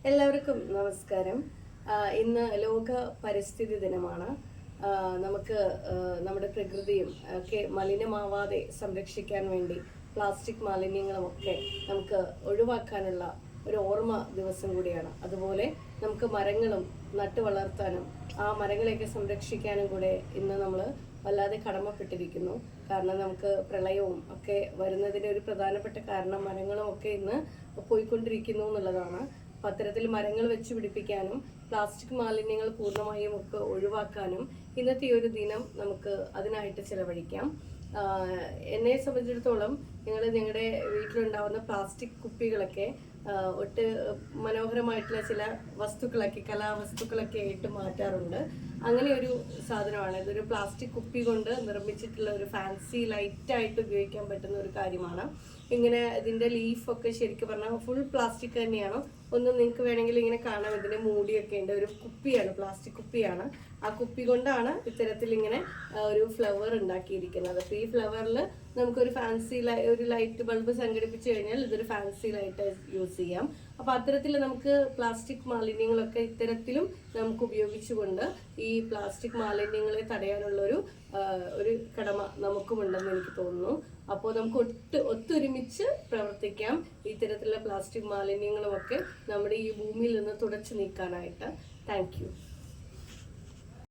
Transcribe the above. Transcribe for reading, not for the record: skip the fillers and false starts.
എല്ലാവർക്കും നമസ്കാരം. ഇന്ന് ലോക പരിസ്ഥിതി ദിനമാണ്. നമുക്ക് നമ്മുടെ പ്രകൃതിയും ഒക്കെ മലിനമാവാതെ സംരക്ഷിക്കാൻ വേണ്ടി പ്ലാസ്റ്റിക് മാലിന്യങ്ങളുമൊക്കെ നമുക്ക് ഒഴിവാക്കാനുള്ള ഒരു ഓർമ്മ ദിവസം കൂടിയാണ്. അതുപോലെ നമുക്ക് മരങ്ങളും നട്ടു വളർത്താനും ആ മരങ്ങളെയൊക്കെ സംരക്ഷിക്കാനും കൂടെ ഇന്ന് നമ്മൾ വല്ലാതെ കടമപ്പെട്ടിരിക്കുന്നു. കാരണം നമുക്ക് പ്രളയവും ഒക്കെ വരുന്നതിൻ്റെ ഒരു പ്രധാനപ്പെട്ട കാരണം മരങ്ങളും ഒക്കെ ഇന്ന് പോയിക്കൊണ്ടിരിക്കുന്നു എന്നുള്ളതാണ്. അപ്പം അത്തരത്തിൽ മരങ്ങൾ വെച്ച് പിടിപ്പിക്കാനും പ്ലാസ്റ്റിക് മാലിന്യങ്ങൾ പൂർണ്ണമായും ഒക്കെ ഒഴിവാക്കാനും ഇന്നത്തെ ഒരു ദിനം നമുക്ക് അതിനായിട്ട് ചിലവഴിക്കാം. എന്നെ സംബന്ധിച്ചിടത്തോളം ഞങ്ങളുടെ വീട്ടിലുണ്ടാവുന്ന പ്ലാസ്റ്റിക് കുപ്പികളൊക്കെ ഒട്ട് മനോഹരമായിട്ടുള്ള ചില വസ്തുക്കളൊക്കെ കലാവസ്തുക്കളൊക്കെ ആയിട്ട് മാറ്റാറുണ്ട്. അങ്ങനെ ഒരു സാധനമാണ് ഇതൊരു പ്ലാസ്റ്റിക് കുപ്പി കൊണ്ട് നിർമ്മിച്ചിട്ടുള്ള ഒരു ഫാൻസി ലൈറ്റായിട്ട് ഉപയോഗിക്കാൻ പറ്റുന്ന ഒരു കാര്യമാണ്. ഇങ്ങനെ ഇതിൻ്റെ ലീഫൊക്കെ ശരിക്കും പറഞ്ഞാൽ ഫുൾ പ്ലാസ്റ്റിക് തന്നെയാണ്. ഒന്നും നിങ്ങൾക്ക് വേണമെങ്കിൽ ഇങ്ങനെ കാണാം, ഇതിൻ്റെ മൂടിയൊക്കെ ഉണ്ട്. ഒരു കുപ്പിയാണ്, പ്ലാസ്റ്റിക് കുപ്പിയാണ്. ആ കുപ്പി കൊണ്ടാണ് ഇത്തരത്തിൽ ഇങ്ങനെ ഒരു ഫ്ലവർ ഉണ്ടാക്കിയിരിക്കുന്നത്. അപ്പോൾ ഈ ഫ്ലവറിൽ നമുക്കൊരു ഫാൻസി ഒരു ലൈറ്റ് ബൾബ് സംഘടിപ്പിച്ച് കഴിഞ്ഞാൽ ഇതൊരു ഫാൻസി ലൈറ്റ് യൂസ് ചെയ്യാം. അപ്പോൾ അത്തരത്തിൽ നമുക്ക് പ്ലാസ്റ്റിക് മാലിന്യങ്ങളൊക്കെ ഇത്തരത്തിലും നമുക്ക് ഉപയോഗിച്ചുകൊണ്ട് ഈ പ്ലാസ്റ്റിക് മാലിന്യങ്ങളെ തടയാനുള്ള ഒരു കടമ നമുക്കുമുണ്ടെന്ന് എനിക്ക് തോന്നുന്നു. അപ്പോൾ നമുക്ക് ഒത്തൊരുമിച്ച് പ്രവർത്തിക്കാം ഇത്തരത്തിലുള്ള പ്ലാസ്റ്റിക് മാലിന്യങ്ങളുമൊക്കെ നമ്മുടെ ഈ ഭൂമിയിൽ നിന്ന് തുടച്ചു നീക്കാനായിട്ട്. Thank you.